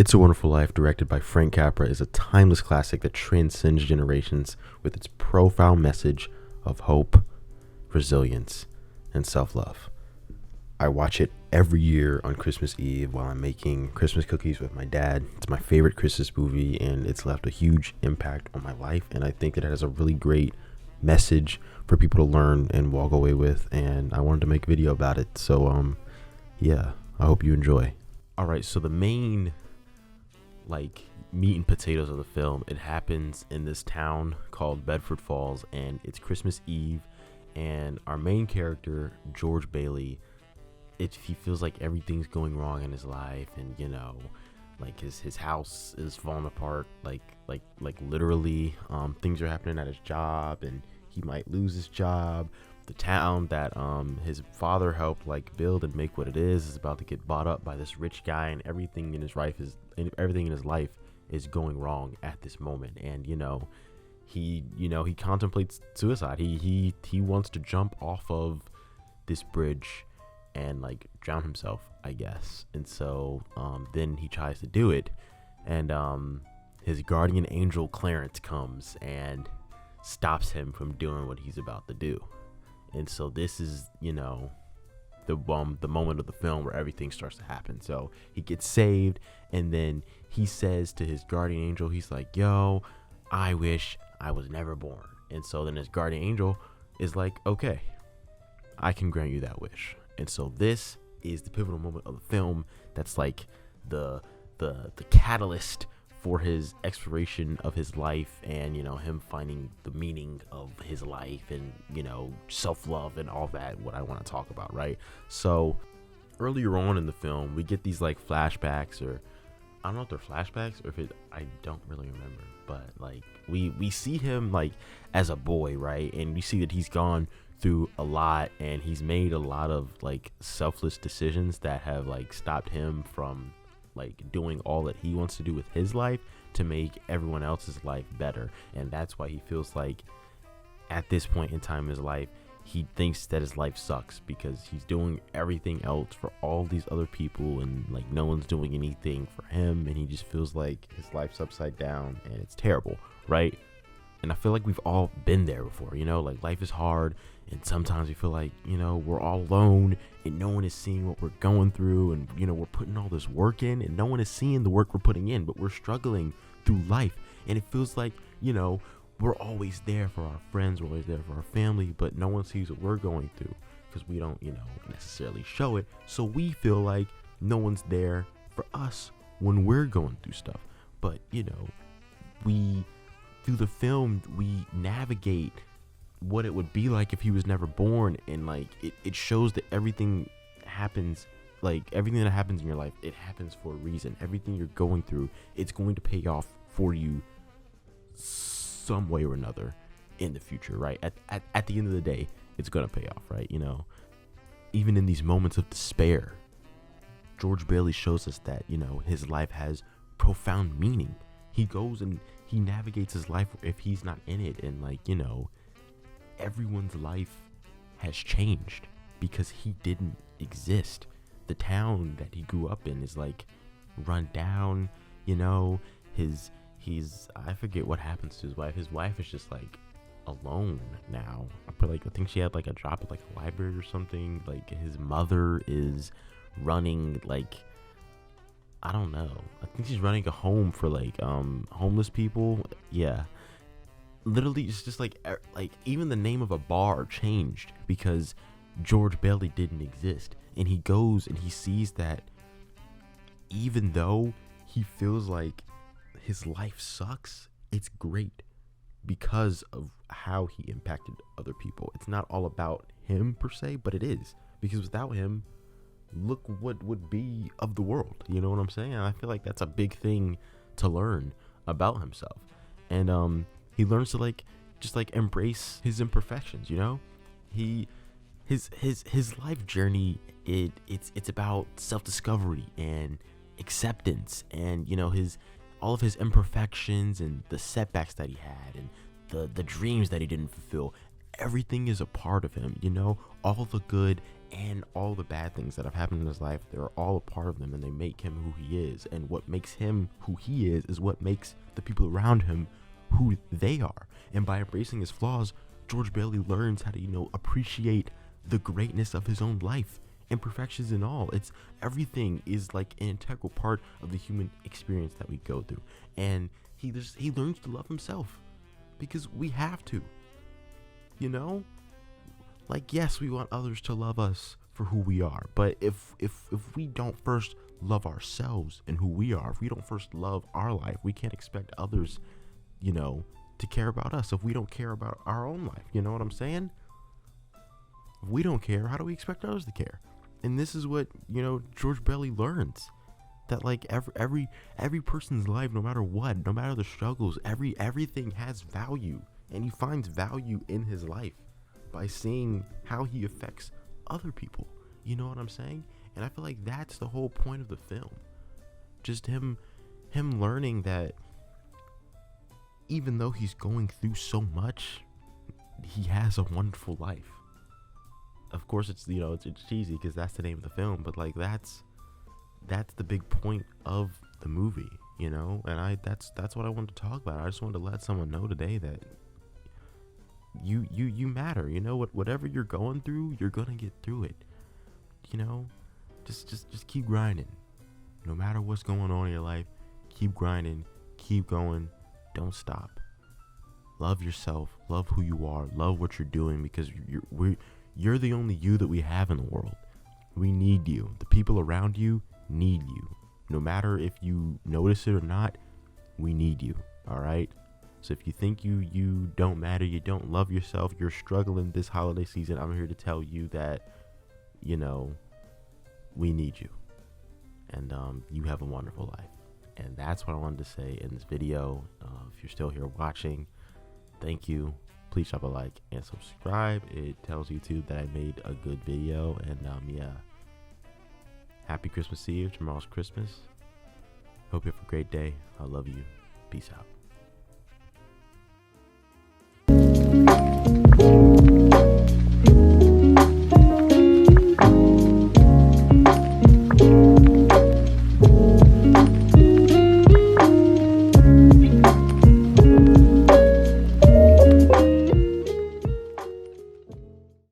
It's a Wonderful Life, directed by Frank Capra, is a timeless classic that transcends generations with its profound message of hope, resilience, and self-love. I watch it every year on Christmas Eve while I'm making Christmas cookies with my dad. It's my favorite Christmas movie, and it's left a huge impact on my life, and I think that it has a really great message for people to learn and walk away with, and I wanted to make a video about it. So yeah, I hope you enjoy. All right, so the main meat and potatoes of the film, it happens in this town called Bedford Falls, and it's Christmas Eve, and our main character, George Bailey, he feels like everything's going wrong in his life, and his house is falling apart, like literally. Things are happening at his job, and he might lose his job. The town that his father helped build and make what it is about to get bought up by this rich guy, and everything in his life is going wrong at this moment. And he contemplates suicide. He wants to jump off of this bridge and drown himself, I guess. And so then he tries to do it, and his guardian angel Clarence comes and stops him from doing what he's about to do. And so this is, the moment of the film where everything starts to happen. So he gets saved, and then he says to his guardian angel, he's like, yo, I wish I was never born. And so then his guardian angel is like, okay, I can grant you that wish. And so this is the pivotal moment of the film that's the catalyst for his exploration of his life, and him finding the meaning of his life, and self-love and all that, what I want to talk about, right? So earlier on in the film, we get these flashbacks, or I don't know if they're flashbacks or I don't really remember, but we see him as a boy, right? And we see that he's gone through a lot, and he's made a lot of selfless decisions that have stopped him from doing all that he wants to do with his life to make everyone else's life better. And that's why he feels at this point in time in his life, he thinks that his life sucks because he's doing everything else for all these other people, and no one's doing anything for him, and he just feels like his life's upside down and it's terrible, right? And I feel like we've all been there before, life is hard, and sometimes we feel we're all alone, and no one is seeing what we're going through, and we're putting all this work in, and no one is seeing the work we're putting in, but we're struggling through life. And it feels like we're always there for our friends, we're always there for our family, but no one sees what we're going through because we don't necessarily show it. So we feel like no one's there for us when we're going through stuff. But we through the film, we navigate what it would be like if he was never born, and it shows that everything happens, everything that happens in your life, it happens for a reason. Everything you're going through, it's going to pay off for you some way or another in the future, right? At the end of the day, it's gonna pay off, right? Even in these moments of despair, George Bailey shows us that his life has profound meaning. He goes and he navigates his life if he's not in it, and everyone's life has changed because he didn't exist. The town that he grew up in is run down. I forget what happens to his wife. His wife is just alone now. I think she had a job at a library or something. His mother is running I don't know. I think she's running a home for homeless people. Yeah. Literally, it's just even the name of a bar changed because George Bailey didn't exist. And he goes and he sees that even though he feels like his life sucks, it's great because of how he impacted other people. It's not all about him per se, but it is, because without him, look what would be of the world. You know what I'm saying? And I feel like that's a big thing to learn about himself. And he learns to just embrace his imperfections. His life journey, it's about self-discovery and acceptance, and all of his imperfections and the setbacks that he had, and the dreams that he didn't fulfill. everything is a part of him, you know, all the good and all the bad things that have happened in his life, they're all a part of him, and they make him who he is. And what makes him who he is what makes the people around him who they are. And by embracing his flaws, George Bailey learns how to, you know, appreciate the greatness of his own life, imperfections and all. It's everything is like an integral part of the human experience that we go through. And he learns to love himself, because we have to, you know, like, yes, we want others to love us for who we are, but if we don't first love ourselves and who we are, if we don't first love our life, we can't expect others, you know, to care about us if we don't care about our own life. You know what I'm saying? If we don't care, how do we expect others to care? And this is what, you know, George Bailey learns, that like every person's life, no matter what, no matter the struggles, everything has value, and he finds value in his life by seeing how he affects other people. You know what I'm saying? And I feel like that's the whole point of the film. Just him learning that even though he's going through so much, he has a wonderful life. Of course, it's, you know, it's cheesy because that's the name of the film, but like that's the big point of the movie, you know. And that's what I wanted to talk about. I just wanted to let someone know today that you matter. You know, whatever you're going through, you're gonna get through it. You know, just keep grinding. No matter what's going on in your life, keep grinding, keep going, don't stop. Love yourself, love who you are, love what you're doing, because you're the only you that we have in the world. We need you. The people around you need you. No matter if you notice it or not, we need you. All right? So if you think you don't matter, you don't love yourself, you're struggling this holiday season, I'm here to tell you that, you know, we need you. And you have a wonderful life. And that's what I wanted to say in this video. If you're still here watching, thank you. Please drop a like and subscribe. It tells YouTube that I made a good video. And yeah, happy Christmas Eve. Tomorrow's Christmas. Hope you have a great day. I love you. Peace out.